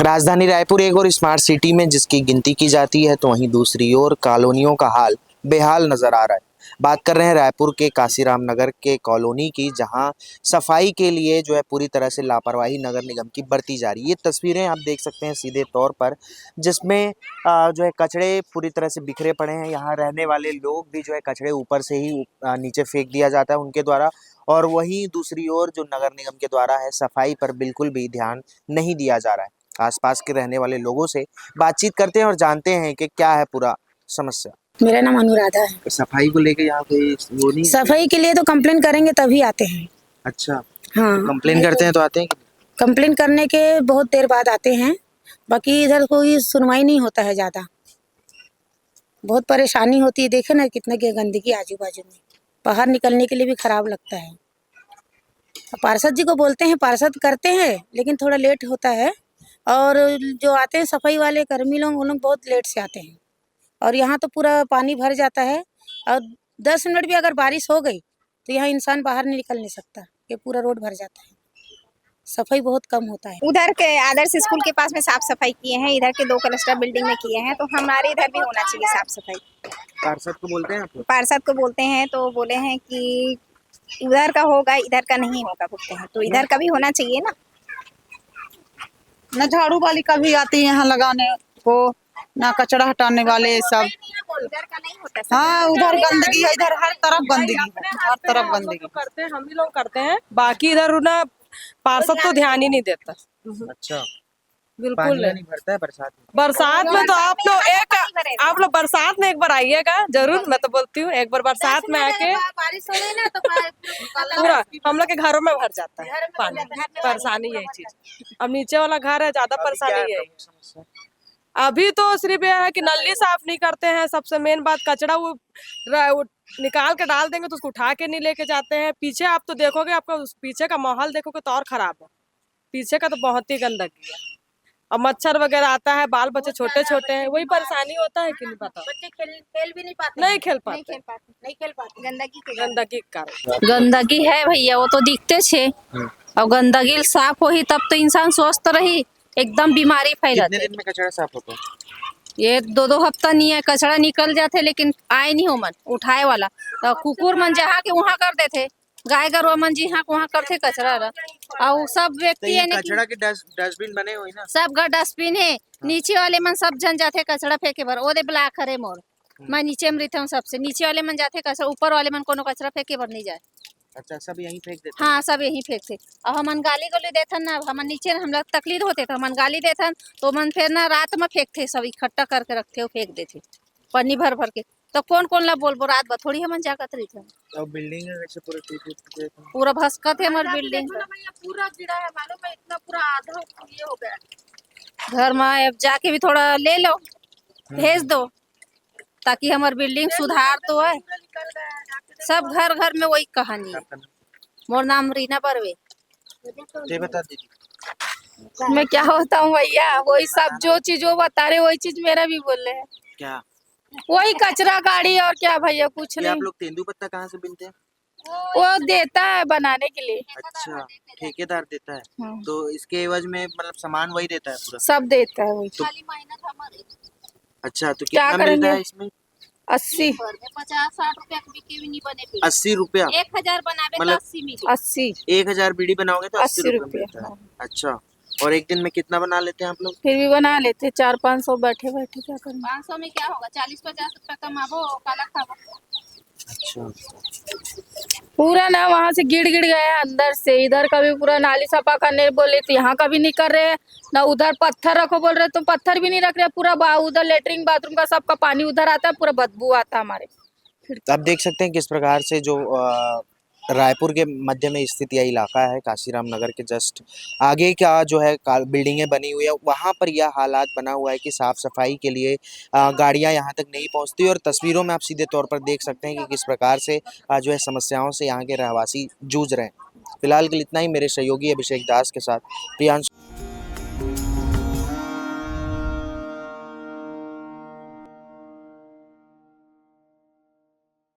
राजधानी रायपुर एक और स्मार्ट सिटी में जिसकी गिनती की जाती है, तो वहीं दूसरी ओर कॉलोनियों का हाल बेहाल नजर आ रहा है। बात कर रहे हैं रायपुर के काशीराम नगर के कॉलोनी की, जहां सफाई के लिए जो है पूरी तरह से लापरवाही नगर निगम की बरती जा रही है। ये तस्वीरें आप देख सकते हैं सीधे तौर पर, जिसमें जो है कचड़े पूरी तरह से बिखरे पड़े हैं। यहाँ रहने वाले लोग भी जो है कचड़े ऊपर से ही नीचे फेंक दिया जाता है उनके द्वारा, और वहीं दूसरी ओर जो नगर निगम के द्वारा है सफाई पर बिल्कुल भी ध्यान नहीं दिया जा रहा है। आसपास के रहने वाले लोगों से बातचीत करते हैं और जानते हैं कि क्या है पूरा समस्या। मेरा नाम अनुराधा है। सफाई को लेके यहाँ कोई वो नहीं? सफाई के लिए तो कंप्लेन करेंगे तभी आते हैं। अच्छा, हाँ, तो कंप्लेन करते हैं तो आते हैं? कंप्लेन करने के बहुत देर बाद आते हैं, बाकी इधर कोई सुनवाई नहीं होता है ज़्यादा। बहुत परेशानी होती है, देखे ना कितने की गंदगी आजू बाजू में, बाहर निकलने के लिए भी खराब लगता है। पार्षद जी को बोलते हैं, पार्षद करते हैं, लेकिन थोड़ा लेट होता है। और जो आते हैं सफाई वाले कर्मी लोग, वो लोग बहुत लेट से आते हैं। और यहाँ तो पूरा पानी भर जाता है, और 10 मिनट भी अगर बारिश हो गई तो यहाँ इंसान बाहर नहीं निकल नहीं सकता, ये पूरा रोड भर जाता है। सफाई बहुत कम होता है। उधर के आदर्श स्कूल के पास में साफ सफाई किए हैं, इधर के 2 क्लस्टर बिल्डिंग में किए हैं, तो हमारे इधर भी होना चाहिए साफ सफाई। पार्षद को बोलते हैं आप लोग? पार्षद को बोलते हैं तो बोले हैं कि उधर का होगा, इधर का नहीं होगा बोलते हैं, तो इधर का भी होना चाहिए ना। न झाड़ू वाली कभी आती है यहाँ लगाने को, ना कचरा हटाने वाले सब। इधर का नहीं होता सब। हाँ, उधर गंदगी है, इधर हर तरफ गंदगी है, हर तरफ गंदगी करते हैं, हम ही लोग करते हैं। बाकी इधर ना पार्षद तो ध्यान ही नहीं देता। अच्छा, बिल्कुल पानी नहीं भरता है बरसात में? बरसात में तो आप लोग बरसात में एक बार आइएगा जरूर। मैं तो बोलती हूँ एक बार बरसात में आके, बारिश हो गई ना तो पूरा हम लोग के घरों में भर जाता है पानी। परेशानी यही चीज। अब नीचे वाला घर है, ज्यादा परेशानी है। अभी तो सिर्फ यह है कि नली साफ नहीं करते हैं। सबसे मेन बात, कचरा वो निकाल के डाल देंगे तो उसको उठा के नहीं लेके जाते हैं। पीछे आप तो देखोगे, आपका पीछे का माहौल देखोगे तो और खराब है। पीछे का तो बहुत ही गंदगी है, और मच्छर वगैरह आता है। बाल बच्चे छोटे छोटे हैं, वही परेशानी होता है कि नहीं पता। बच्चे खेल भी नहीं पाते, नहीं खेल पाते गंदगी के गंदगी के कारण। गंदगी है भैया, वो तो दिखते छे। और गंदगी साफ होही तब तो इंसान स्वस्थ रही, एकदम बीमारी फैलत। कितने दिन में कचरा साफ होता है? ये 2-2 हफ्ता नहीं है, कचरा निकल जाते लेकिन आए नहीं हो मन उठाए वाला। तो कुकुर मन जहाँ के वहाँ कर देते, गाय गरुआ मन जी हाँ वहाँ करते कचरा और सब तो व्यक्ति ये है कचरा के डस्टबिन बने हुए ना? सब घर डस्टबिन है। नीचे वाले मन सब जन जाते कचरा फेंके भर, ओदे ब्लॉक करे मोर। मैं नीचे में रहता हूँ, सबसे नीचे वाले मन जाते कचरा, ऊपर वाले मन कोनो कचरा फेंके भर नहीं जाए। अच्छा, सब यहीं फेंक देते? हाँ, सब यहीं फेंकते। और हमन गाली गली देथन ना, हमन नीचे हम लोग तकलीफ होते तो हमन गाली देथन, तो मन फिर ना रात में फेंकते, सब इकट्ठा करके रखते हो, फेंक देते पन्नी भर भर के। तो कौन कौन ला बोल रात भर थोड़ी हमन जागत रही थे। और बिल्डिंग है वैसे पूरा भस्कत है हमारी बिल्डिंग, पूरा गिरा है मालूम है, इतना पूरा आधा ये हो गया। घर में अब जाके भी थोड़ा ले लो, भेज दो, ताकि हमारी बिल्डिंग सुधार तो है। सब घर घर में वही कहानी है। मोर नाम रीना बर्वे। ये बता दीजिए। मैं क्या होता हूँ भैया, वही सब जो चीज वो बता रहे वही चीज मेरा भी बोल रहे हैं। क्या? वही कचरा गाड़ी और क्या भैया, कुछ आप नहीं। लोग तेंदुपत्ता कहाँ से बीनते हैं? वो देता है बनाने के लिए। अच्छा, ठेकेदार देता है? हाँ। तो इसके एवज में मतलब सामान वही देता है पूरा? सब देता है वही। अच्छा, तो क्या कितना मिलता करेंगे? है इसमें? 80 50-60 रुपया बिके भी नहीं बने। 80 रुपया? 1000 बनावे तो मतलब 80 मिले। 80 1000 बीड़ी बनाओगे तो 80 रुपया रुपया। मिलता है। अच्छा, और एक दिन में कितना बना लेते हैं आप लोग? फिर भी बना लेते 400-500 बैठे बैठे, क्या करें। 500 में क्या होगा, 40-50 रुपया कमाबो, काला खाबो। अच्छा, पूरा ना वहाँ से गिर गया है अंदर से, इधर का भी पूरा नाली सफा करने बोले तो यहाँ का भी नहीं कर रहे हैं ना। उधर पत्थर रखो बोल रहे तो पत्थर भी नहीं रख रहे। पूरा उधर लेटरिन बाथरूम का सबका पानी उधर आता है, पूरा बदबू आता है हमारे। आप देख सकते हैं किस प्रकार से जो रायपुर के मध्य में स्थित यह इलाका है, काशीराम नगर के जस्ट आगे का जो है बिल्डिंगें बनी हुई है, वहाँ पर यह हालात बना हुआ है कि साफ सफाई के लिए गाड़ियाँ यहाँ तक नहीं पहुँचती। और तस्वीरों में आप सीधे तौर पर देख सकते हैं कि किस प्रकार से जो है समस्याओं से यहाँ के रहवासी जूझ रहे हैं। फिलहाल के लिए इतना ही। मेरे सहयोगी अभिषेक दास के साथ प्रियांशु।